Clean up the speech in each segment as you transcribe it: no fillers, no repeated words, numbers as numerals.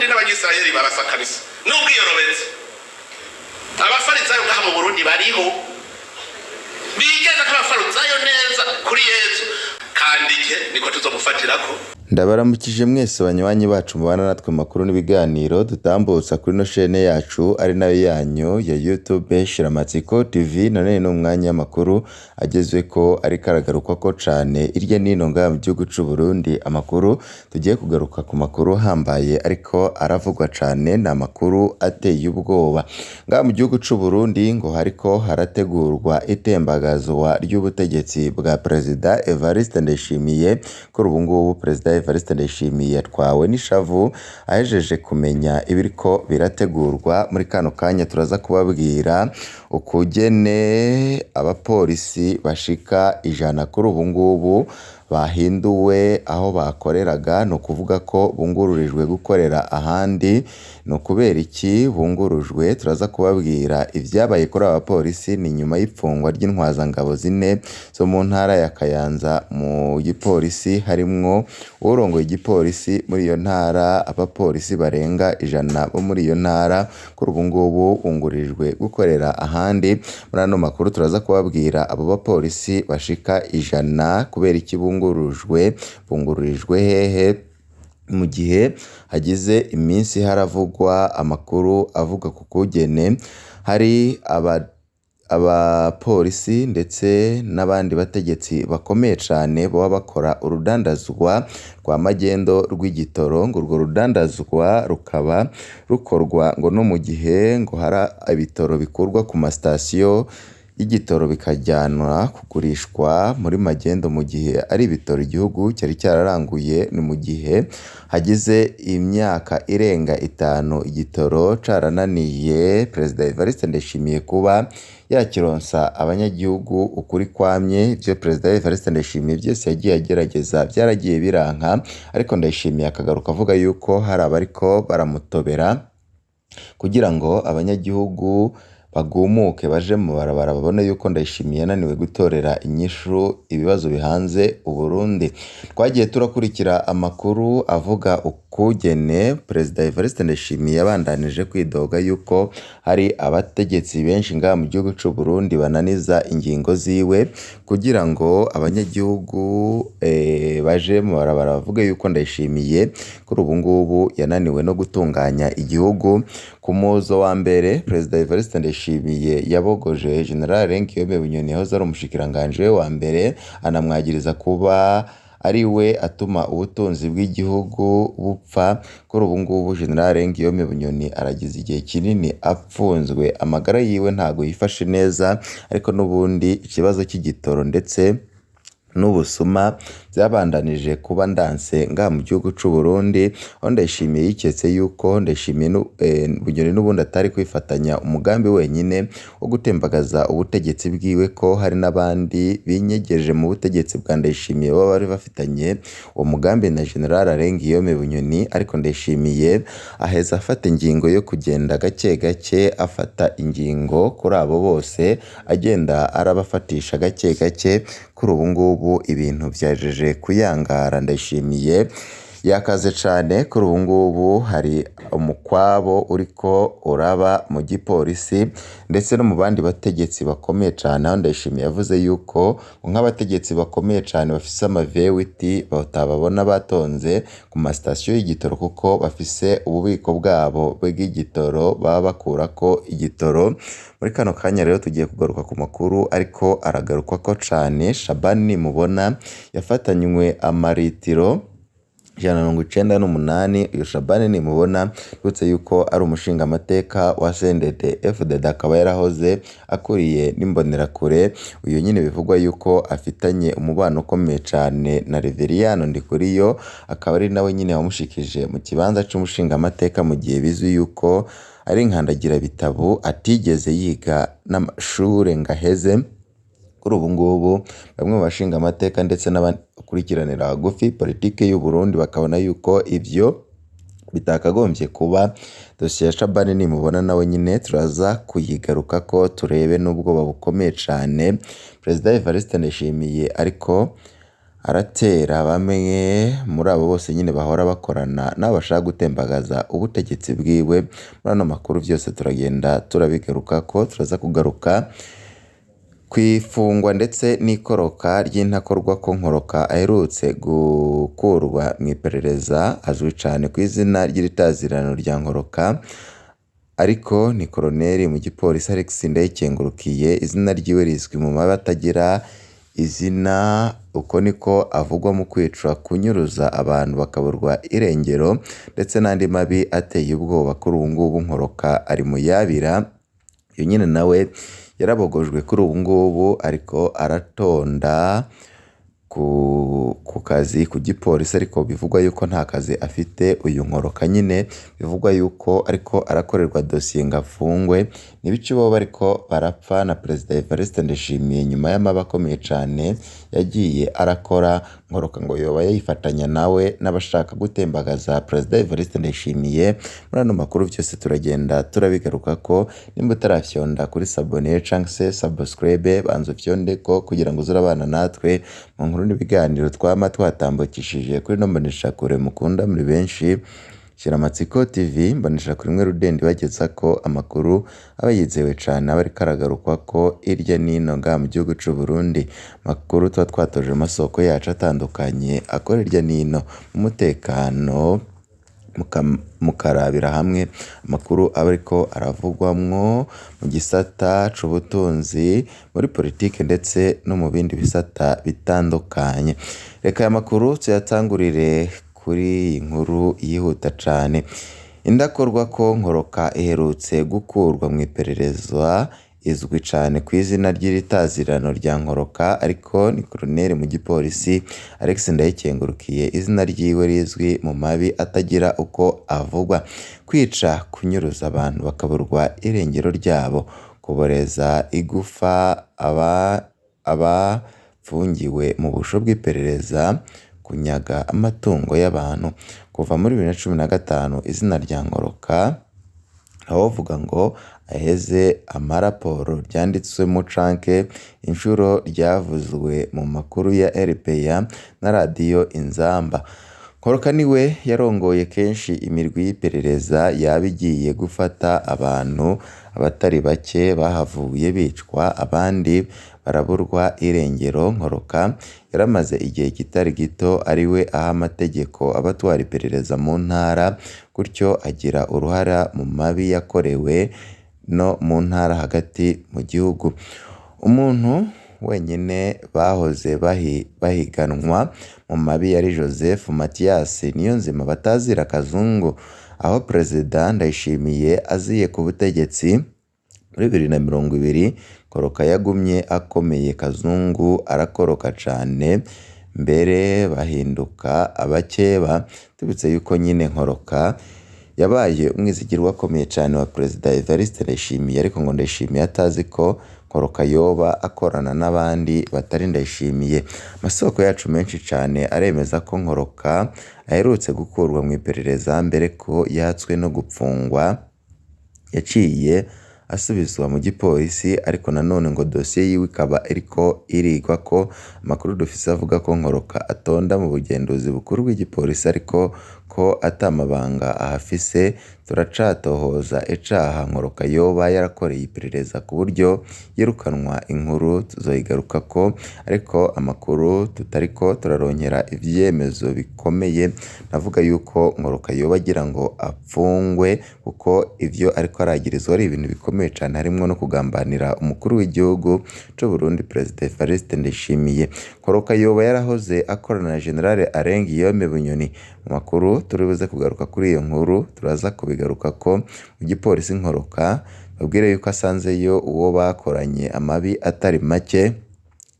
abarundi n'abanyisirayeli barasa kabisa n'ubwiyorobetse. Abafarisayo ngaha mu Burundi bariho bigeza nk'abafarisayo neza kuri Yesu kandi je niko tuzomufatirako. Ndabaramukije mwese banywanyi bacu mubana natwe makuru n'ibiganiro dutambutsa kuri no chaîne yacu ari nayo yanyu ya YouTube Shiramatsiko TV. None n'umwanya makuru agezwe ko ari karagaruka ko cane irya nino ngaha mu gihugu c'u Burundi. Amakuru tugiye kugaruka ku makuru hambaye ariko aravugwa cane na makuru ateye ubwoba. Ngaha mu gihugu c'u Burundi ngo hariko harategurwa itembagazwa ry'ubutegetsi bwa President Evariste Ndayishimiye. Kuri ubu ngubu President Evariste Ndayishimiye yatwawe n'ishavu ahejeje kumenya ibiriko birategurwa. Muri kano kanya turaza kubabwira ukugene abapolisi bashika 100 kuri ubu ngubu bahinduwe aho bakoreraga. No kuvuga ko bungururijwe gukorera ahandi. No kubera iki bungurujwe turaza kubabwira ivyabaye kuri abapolisi ni nyuma y'ipfungwa ry'intwazangabo 4 zo mu ntara ya Kayanza. Mu gipolisi harimwo urongoye igipolisi muri iyo ntara. Abapolisi barenga 100 bo muri iyo ntara kuri ubu ngubu bungurijwe gukorera ahandi. Muri ano makuru turaza kubabwira abo bapolisi bashika 100 kubera iki bungururijwe hehe, mu gihe hagize iminsi haravugwa amakuru avuga ku kugene hari abapolisi ndetse n'abandi bategetsi bakomeye cane baba bakora urudandazwa rwa magendo rw'igitoro. Ngo urwo rudandazwa rukaba rukorwa ngo no mu gihe ngo hari ibitoro bikurwa ku masitasiyo y'igitoro bikajyanwa kugurishwa muri magendo, mu gihe ari ibitoro igihugu cyari cyararanguye. Ni mu gihe hagize imyaka irenga 5 igitoro carananiye President Evariste Ndayishimiye kuba yakironsa abanyagihugu ukuri kwamye. Ivyo President Evariste Ndayishimiye byose yagiye agerageza byaragiye biranka, ariko Ndayishimiye akagaruka avuga yuko hari abariko baramutobera kugira ngo abanyagihugu bagumuke baje mu barabara babone yuko Ndayishimiye yananiwe gutorera inyishu ibibazo bihanze Uburundi. Twagiye turakurikira amakuru avuga ukugene President Evariste Ndayishimiye yabandanije kwidoga yuko hari abategetsi benshi ngaha mu gihugu c'u Burundi bananiza ingingo ziwe kugira ngo abanyagihugu baje mu barabara bavuge yuko Ndayishimiye kuri ubu ngubu yananiwe no gutunganya igihugu. Ku muzo wa mbere President Evariste Ndayishimiye yabogoje General Guillaume Bunyoni yahoze ari umushikiranganje we wa mbere, anamwagiriza kuba ari we atuma ubutunzi bw'igihugu bupfa. Kuri ubu ngubu General Guillaume Bunyoni aragize igihe kinini apfunzwe, amagara yiwe ntago yifashe neza, ariko n'ubundi ikibazo cy'igitoro ndetse n'ubusuma byabandanije kuba ndanse ngaha mu gihugu c'u Burundi. Aho Ndayishimiye yiketse yuko Ndayishimiye Bunyoni n'ubundi atari kwifatanya umugambi wenyine wo gutembagaza ubutegetsi bwiwe, ko hari n'abandi binyegeje mu butegetsi bwa Ndayishimiye baba bari bafitanye uwo mugambi na General Guillaume Bunyoni. Ariko Ndayishimiye aheza afata ingingo yo kugenda gake gake afata ingingo kuri abo bose, agenda arabafatisha gake gake. Kuri ubu ngubu ibintu byajeje kuyangara. Ndayishimiye yakaze cane. Kuri ubu ngubu hari umukwabo uriko uraba mu gipolisi ndetse no mu bandi bategetsi bakomeye cane. Aho Ndayishimiye yavuze yuko nk'abategetsi bakomeye cane bafise amavewiti batababona batonze ku masitasiyo y'igitoro, kuko bafise ububiko bwabo bw'igitoro baba bakurako igitoro. Muri kano kanya rero tugiye kugaruka ku makuru ariko aragaruka ko cane. Shabani Nimubona yafatanywe amaritiro 198. Uyu Shabani Nimubona twutse yuko ari umushinga amateka wa CNDD-FDD, akaba yarahoze akuriye n'imbonerakure. Uyu nyine bivugwa yuko afitanye umubano ukomeye cane na Reveriyano Ndikuriyo, akaba ari nawe nyine wamushikije mu kibanza c'umushinga amateka, mu gihe bizwi yuko ari inkandagira bitabo atigeze yiga n'amashure ngaheze. Kuri ubu ngubu bamwe mu bashinga amateka ndetse n'abakurikiranira hagufi politike y'u Burundi bakabona yuko ivyo bitakagombye kuba. Dosiye ya Shabani Nimubona nawe nyine turaza kuyigaruka ko turebe n'ubwoba bukomeye cane President Evariste Ndayishimiye ariko aratera bamwe muri abo bose nyine bahora bakorana n'abo bashaka gutembagaza ubutegetsi bwiwe. Muri ano makuru byose turagenda turabigaruka ko turaza kugaruka kwifungwa ndetse n'ikoroka ry'intakorwa ko Nkoroka aherutse gukurwa mu iperereza, azwi cyane ku izina ry'iritazirano rya Nkoroka, ariko ni koroneri mu gipolisi Alex Ndayikengurukiye. Izina ryiwe rizwi mu mabi atagira izina, uko niko avugwa mu kwica, kunyuruza abantu bakaburwa irengero ndetse n'andi mabi ateye ubwoba. Kuri ubu ngubu Nkoroka ari mu yabira, iyo nyine nawe yarabogojwe kuri ubu ngubu ariko aratonda ku kazi ku gipolisi, ariko bivugwa yuko nta kazi afite uyu Nkoroka nyine, bivugwa yuko ariko arakorerwa dosiye ngo afungwe. Nibice bo bariko barapfa na Perezida Evariste Ndayishimiye nyuma y'amaba akomeye cyane yagiye arakora. Nkoroka ngo yoba yayifatanya nawe n'abashaka gutembagaza Perezida Evariste Ndayishimiye. Muri ano makuru byose turagenda turabigaruka ko, nimba utarafyonda kuri sabone cyangwa se subscribe, banza ufyonde ko kugira ngo uzurabana natwe mu nkuru n'ibiganiro twama twatambukishije kuri no mboneshakure mukunda muri benshi. Shiramatsiko TV mboneshakure imwe rudende bageza ko amakuru aba yizewe cyane, aba ariko aragarukwa ko irya nino nga mu gihugu cy'u Burundi. Makuru tuba twatoje amasoko yacu atandukanye akora irya nino mu mutekano, mukarabira hamwe amakuru aba ariko aravugwamwo mu gisata c'ubutunzi, muri politike ndetse no mu bindi bisata bitandukanye. Reka aya makuru tuyatangurire kuri iyi nkuru yihuta cyane. Indakorwa ko Nkoroka iherutse gukurwa mu iperereza, izwi cyane ku izina ry'iritazirano rya Nkoroka, ariko ni koroneri mu gipolisi Alex Ndayikengurukiye. Izina ryiwe rizwi mu mabi atagira uko avugwa: kwica, kunyuruza abantu bakaburwa irengero ryabo, kuboreza igufa abafungiwe mu busho bw'iperereza, kunyaga amatungo y'abantu. Kuva muri 2015 izina rya Nkoroka aho vuga ngo aheze amaraporo ryanditswemo canke inshuro ryavuzwe mu makuru ya RPA na radiyo Inzamba. Nkoroka niwe yarongoye kenshi imirwi y'iperereza yabigiye gufata abantu, abatari bake bahavuye bicwa, abandi baraburwa irengero. Nkoroka yaramaze igihe kitari gito ariwe aha amategeko abatwara iperereza mu ntara, gutyo agira uruhara mu mabi yakorewe no mu ntara hagati mu gihugu. Umuntu wenyine bahoze bahiganwa mu mabi yari Joseph Mathias Niyonzima batazira Kazungu. Aho Perezida Ndayishimiye aziye ku butegetsi muri 2020, Nkoroka yagumye akomeye, Kazungu arakoroka cyane, mbere bahinduka abakeba. Tubitse yuko nyine Nkoroka yabaye umwizigirwa akomeye cyane wa Perezida Evariste Ndayishimiye, ariko ngo Ndayishimiye atazi ko Nkoroka yoba akorana n'abandi batari Ndayishimiye. Amasoko yacu menshi cyane aremeza ko Nkoroka aherutse gukurwa mu iperereza, mbere ko yatswe no gupfungwa yaciye asubizwa mu gipolisi, ariko nanone ngo dosiye yiwe ikaba ariko irigwa ko. Amakuru dufise avuga ko Nkoroka atonda mu bugenduzi bukuru bw'igipolisi, ariko ko atamabanga ahafise. Turacatohoza icaha Nkoroka yoba yarakoreye iperereza ku buryo yirukanwa. Inkuru tuzoyigaruka ko, ariko amakuru tutariko turaronkera ivyemezo bikomeye navuga yuko Nkoroka yoba agira ngo apfungwe, kuko ivyo ariko aragirizwa ari ibintu bikomeye cyane, harimwo no kugambanira umukuru w'igihugu c'u Burundi Perezida Evariste Ndayishimiye. Nkoroka yoba yarahoze akorana na General Alain Guillaume Bunyoni. Mu makuru turibuze kugaruka kuri iyo nkuru, turaza kubigaruka ko mu gipolisi Nkoroka babwire yuko asanzeyo uwo bakoranye amabi atari make.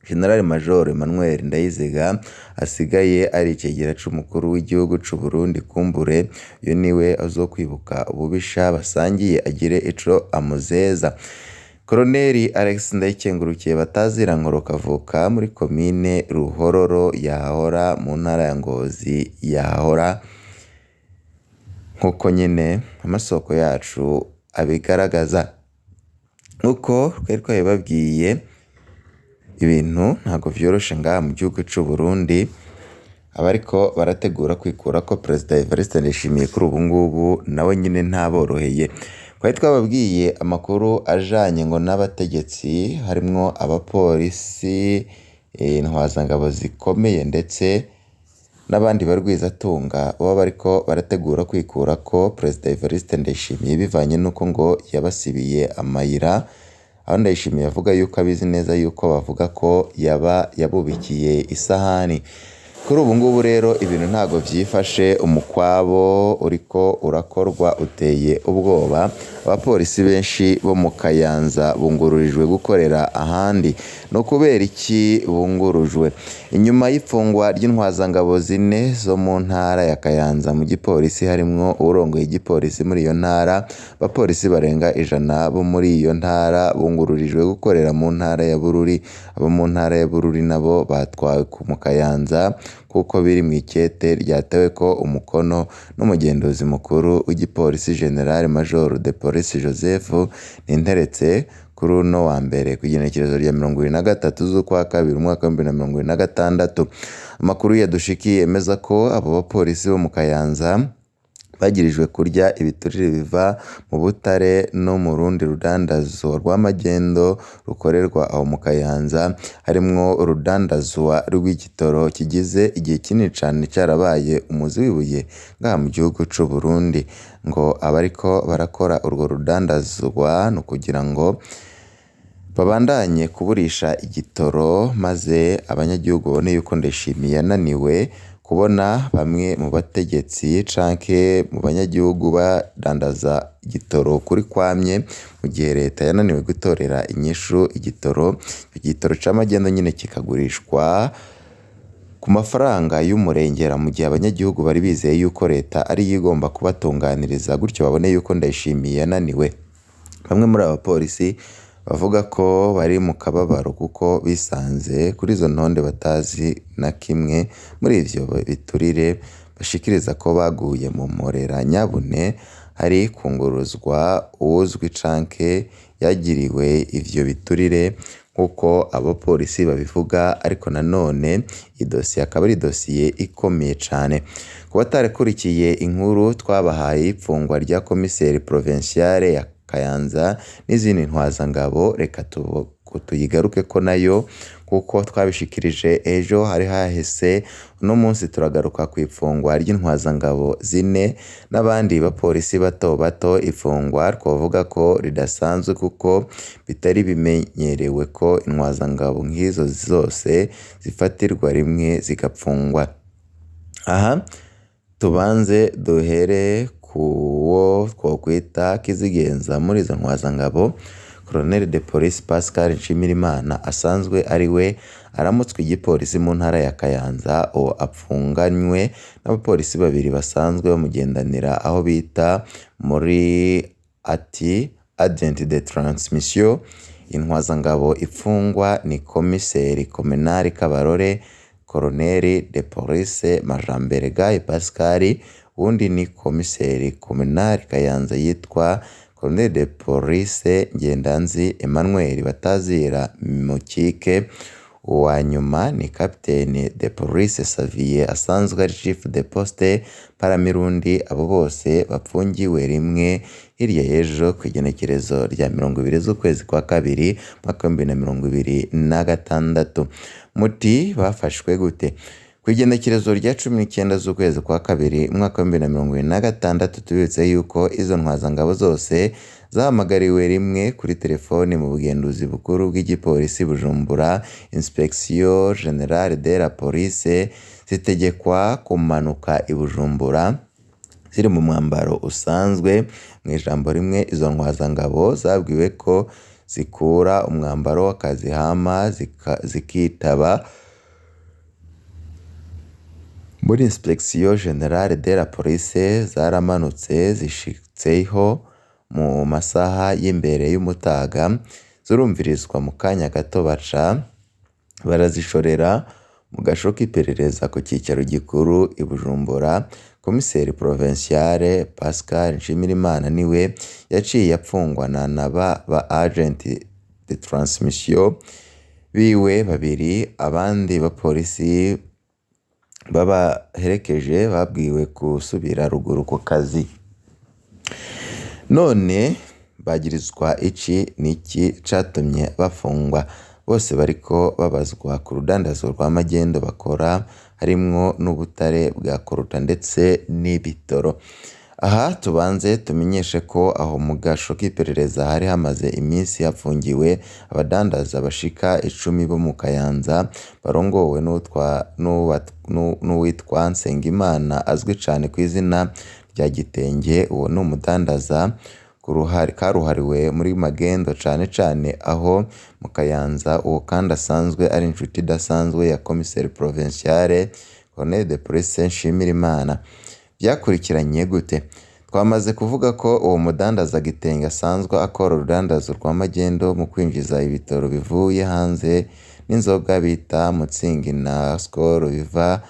General Major Emmanuel Ndayiziga asigaye ari icegera c'umukuru w'igihugu c'u Burundi. Kumbure uyu niwe azokwibuka ububisha basangiye agire ico amuzeza. Koroneri Alex Ndayikengurukiye batazira Nkoroka avuka muri komine Ruhororo yahora mu ntara ya Ngozi yahora, nkuko nyine amasoko yacu abigaragaza. Uko twari twabibabwiye, ibintu ntabwo vyoroshe ngaha mu gihugu c'u Burundi, abariko barategura kwikurako Perezida Evariste Ndayishimiye kuri ubu ngubu nawe nyine ntaboroheye. Twari twababwiye amakuru ajanye ngo n'abategetsi harimwo abapolisi, intwazangabo zikomeye ndetse n'abandi barwizatunga baba bariko barategura kwikurako Perezida Evariste Ndayishimiye bivanye n'uko ngo yabasibiye amayira, aho Ndayishimiye avuga yuko abizi neza yuko bavuga ko yaba yabubikiye isahani. Kuri ubu ngubu rero ibintu ntago vyifashe, umukwabo uriko urakorwa uteye ubwoba. Abapolisi benshi bo mu Kayanza bungururijwe gukorera ahandi. No kubera iki bungurujwe? Inyuma y'ifungwa ry'intwazangabo 4 zo mu ntara ya Kayanza mu gipolisi harimwo urongoye igipolisi muri iyo ntara, abapolisi barenga 100 bo muri iyo ntara bungururijwe gukorera mu ntara ya Bururi. Abo mu ntara ya Bururi nabo batwawe mu Kayanza kuko biri mu ikete ryatewe ko umukono n'umugenduzi mukuru w'igipolisi General Major de Police Joseph Ninteretse kuri uno wa mbere ku igenekerezo rya 23 z'ukwa kabiri umwaka wa 2026. Amakuru yadushikiye yemeza ko abo bapolisi bo mu Kayanza bagirijwe kurya ibiturire biva mu butare no mu rundi rudandazwa rw'amagendo rukorerwa aho mu Kayanza, harimwo urudandazwa rw'igitoro kigize igihe kinini cane carabaye umuzi w'ibuye ngaha mu gihugu c'u Burundi. Ngo abariko barakora urwo rudandazwa no kugira ngo babandanye kuburisha igitoro, maze abanyagihugu babone yuko Ndayishimiye yananiwe kubona bamwe mu bategetsi canke mu banyagihugu badandaza igitoro kuri kwamye, mu gihe leta yananiwe gutorera inyishu igitoro c'amagendo nyine kikagurishwa ku mafaranga y'umurengera, mu gihe abanyagihugu bari bizeye yuko leta ari igomba kubatunganiriza, gutyo babone yuko Ndayishimiye yananiwe. Bamwe muri aba bapolisi bavuga ko bari mu kababaro kuko bisanze kuri izo ntonde batazi na kimwe muri ivyo biturire, bashikiriza ko baguye mu mporera nyabune hari kunguruzwa uwuzwi canke yagiriwe ivyo biturire nk'uko abapolisi babivuga. Ariko nanone idosiye akaba ari dosiye ikomeye cane. Ku batarekurikiye inkuru twabahaye ifungwa rya komiseri provinciale ya Kayanza n'izindi ntwazangabo, reka tuyigaruke ko nayo kuko twabishikirije ejo hari hahise. Uno munsi turagaruka ku ifungwa ry'intwazangabo 4 n'abandi bapolisi bato bato. Ifungwa twavuga ko ridasanzwe kuko bitari bimenyerewe ko intwazangabo nk'izo zose zifatirwa rimwe zigapfungwa. Aha tubanze duhere kuwo twokwita kizigenza muri izo ntwazangabo, Colonel de Police Pascal Nshimirimana asanzwe ari we aramutswe igipolisi mu ntara ya Kayanza. Apfunganywe n'abapolisi 2 basanzwe bamugendanira aho bita muri agent de transmission. Intwazangabo ifungwa ni komiseri Komenari Kabarore, Colonel de Police Majambere Gaye Pascal, undi ni komiseri Komenari Kayanza yitwa Colonel de Police Ngendanzi Emmanuel Batazira Mukike. Uwa nyuma ni Capitaine de Police Xavier asanzwe ari Chief de Poste Paramirundi. Abo bose bapfungiwe rimwe hirya y'ejo ku igenekerezo rya 20 z'ukwezi kwa kabiri mwaka wa 2026. Muti bafashwe gute? Ku igenekerezo rya 19 z'ukwezi kwa kabiri mwaka wa 2026 tubitse yuko izo ntwazangabo zose zahamagariwe rimwe kuri telefoni mu bugenduzi bukuru bw'igipolisi Bujumbura, Inspection Generale de la Police, zitegekwa kumanuka i Bujumbura ziri mu mwambaro usanzwe. Mu ijambo rimwe izo ntwazangabo zabwiwe ko zikura umwambaro w'akazi hama zikitaba muri Inspection Generale de la Police. Zaramanutse zishitseho mu masaha y'imbere y'umutaga, zurumvirizwa mu kanya gato baca barazishorera mu gasho k'iperereza ku cyicaro gikuru i Bujumbura. Komiseri Provinciale Pascal Nshimirimana niwe yaciye apfungwa na ba agent de transmission biwe babiri, abandi bapolisi babaherekeje babwiwe gusubira ruguru ku kazi. None bagirizwa iki niki catumye bafungwa? Bose bariko babazwa ku rudandazo rwa magendu bakora, harimwo n'ubutare bwa koruta ndetse n'ibitoro. Aha tubanze tumenyeshe ko aho mu gasho k'iperereza hari hamaze iminsi hafungiwe abadandaza bashika 10 bo mu Kayanza, barongowe n'uwitwa Nsengimana azwi cane ku izina rya Gitenge. Uwo ni umudandaza karuhariwe muri magendo cane cane aho mu Kayanza. Uwo kandi asanzwe ari inshuti idasanzwe ya Commissaire Provinciale Colonel de Police Nshimirimana. Byakurikiranye gute? Twamaze kuvuga ko uwo mudandaza Gitenge asanzwe akora urudandazo rwa magendo mu kwinjiza ibitoro bivuye hanze n'inzoga bita Mutsingi na Skol biva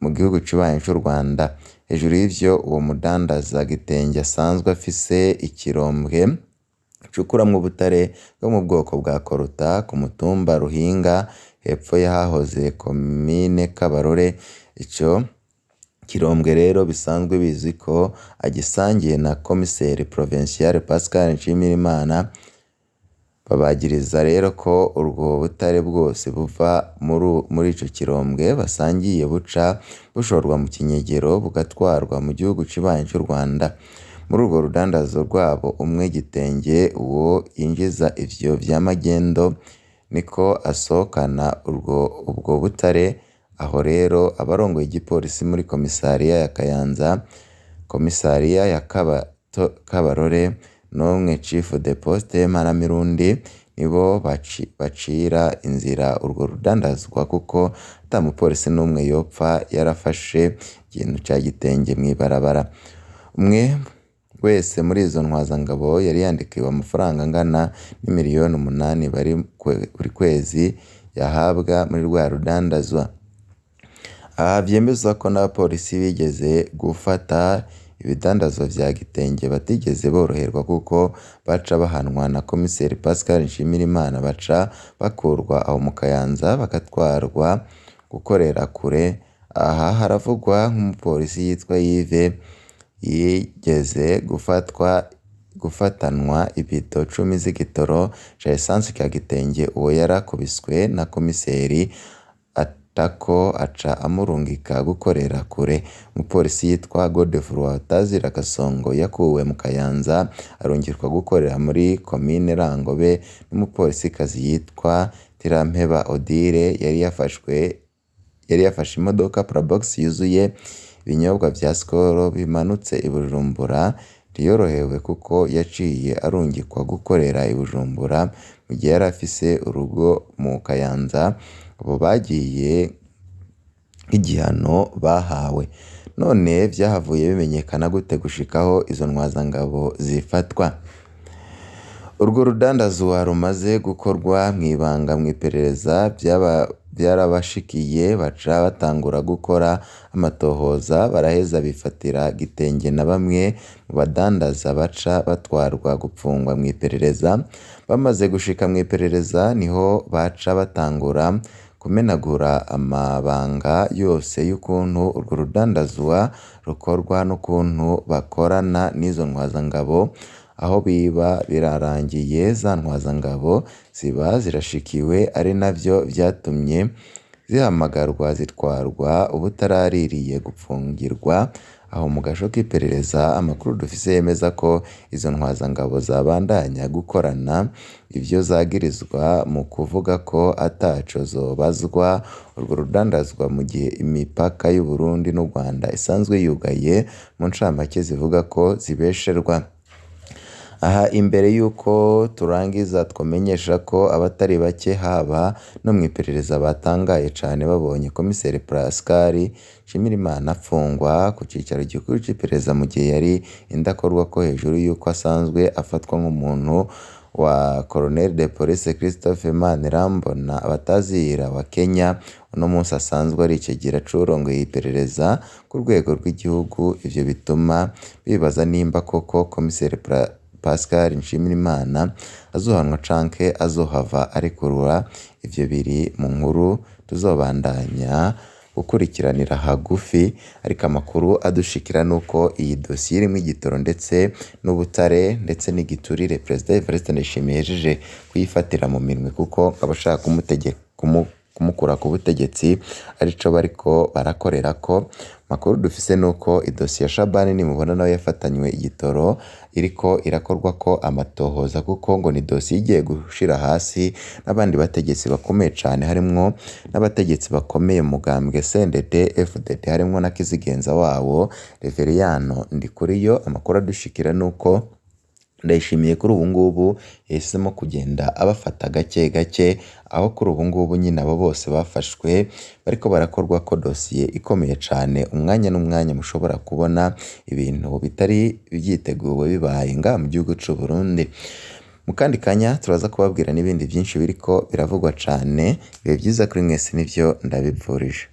mu gihugu cy'ububanyi cy'u Rwanda. Hejuru y'ivyo, uwo mudandaza Gitenge asanzwe afise ikirombwe cukuramwo ubutare bwo mu bwoko bwa koruta ku mutumba Ruhinga, hepfo y'ahahoze komine Kabarore. Ico kirombwe rero bisanzwe bizwi ko agisangiye na Commissaire Provinciale Pascal Nshimirimana. Babagiriza rero ko urwo butare bwose buva muri ico kirombwe basangiye buca bushorwa mu kinyegero bugatwarwa mu gihugu cy'ububanyi cy'u Rwanda. Muri urwo rudandazo rwabo, umwe Gitenge uwo yinjiza ivyo vya magendo niko asohokana ubwo butare. Aho rero abarongoye igipolisi muri komisariya ya Kayanza, komisariya ya Kabarore n'umwe Chief de Poste Mparamirundi nibo bacira inzira urwo rudandazwa, kuko ata mupolisi n'umwe yopfa yarafashe ikintu ca Gitenge mw'ibarabara. Umwe wese muri izo ntwazangabo yari yandikiwe amafaranga angana n'imiliyoni 8 buri kwezi yahabwa muri rwa rudandazwa. Aha vyemezwa ko n'abapolisi bigeze gufata ibidandazwa vya Gitenge batigeze boroherwa, kuko baca bahanwa na Commissaire Pascal Nshimirimana, baca bakurwa aho mu Kayanza bagatwarwa gukorera kure. Aha haravugwa nk'umupolisi yitwa Yves yigeze gufatanwa ibito 10 z'igitoro ca essence ka Gitenge. Uwo yarakubiswe na komiseri atako aca amurungika gukorera kure. Umupolisi yitwa Godefroid Batazira Kasongo yakuwe mu Kayanza arungirwa gukorera muri komine Rangobe. N'umupolisi kazi yitwa Tirampeba Odile yari yafashe imodoka Probox yuzuye ibinyobwa vya Skol bimanutse i Bujumbura. Ntiyorohewe kuko yaciye arungikwa gukorera i Bujumbura mu gihe yari afise urugo mu Kayanza. Abo bagiye igihano bahawe. None vyahavuye bimenyekana gute gushikaho izo ntwazangabo zifatwa? Urwo rudandazwa rumaze gukorwa mw'ibanga mw'iperereza byarabashikiye, baca batangura gukora amatohoza, baraheza bifatira Gitenge na bamwe mu badandaza baca batwarwa gupfungwa mw'iperereza. Bamaze gushika mw'iperereza niho baca batangura kumenagura amabanga yose y'ukuntu urwo rudandazwa rukorwa n'ukuntu bakorana n'izo ntwazangabo. Aho biba birarangiye, za ntwazangabo ziba zirashikiwe, ari navyo vyatumye zihamagarwa zitwarwa ubutaraririye gupfungirwa aho mu gasho k'iperereza. Amakuru dufise yemeza ko izo ntwazangabo zabandanya gukorana ivyo zagirizwa, mu kuvuga ko ataco zobazwa urwo rudandazwa mu gihe imipaka y'u Burundi n'u Rwanda isanzwe yugaye. Mu ncamake zivuga ko zibesherwa. Aha imbere yuko turangiza twamenyesha ko abatari bake haba no mw'iperereza batangaye cane babonye Commissaire Pascal Nshimirimana afungwa ku cicaro gikuru c'iperereza mu gihe yari indakorwa ko hejuru yuko asanzwe afatwa nk'umuntu wa Colonel de Police Christophe Manirambona Batazira wa Kenya. Uno munsi asanzwe ari icegera c'urongoye iperereza ku rwego rw'igihugu. Ivyo bituma bibaza nimba koko Commissaire Pascal Nshimirimana azohanwa canke azohava arekurwa, ivyo biri mu nkuru tuzobandanya gukurikiranira hagufi, ariko amakuru adushikira nuko iyi dosiye irimwo igitoro ndetse n'ubutare ndetse n'igiturire Perezida Evariste Ndayishimiye yahejeje kuyifatira mu minwe, kuko abashaka kumukura ku butegetsi arico bariko barakorerako. Makuru dufise nuko idosiye ya Shabani nimubona nawe yafatanywe igitoro iriko irakorwa ko amatohoza, kuko ngo ni dosiye igiye gushira hasi n'abandi bategetsi bakomeye cane, harimwo n'abategetsi bakomeye mu mugambwe CNDD FDD, harimwo na kizigenza wabo Reveriyano Ndikuriyo. Amakuru adushikira nuko Ndayishimiye kuri ubu ngubu yahisemo kugenda abafata gake gake, aho kuri ubu ngubu nyine abo bose bafashwe bariko barakorwa ko dosiye ikomeye cane. Umwanya n'umwanya mushobora kubona ibintu bitari byiteguwe bibaye nga mu gihugu c'u Burundi. Mu kandi kanya turaza kubabwira n'ibindi byinshi biriko biravugwa cane. Bibe byiza kuri mwese, nivyo ndabipfurije.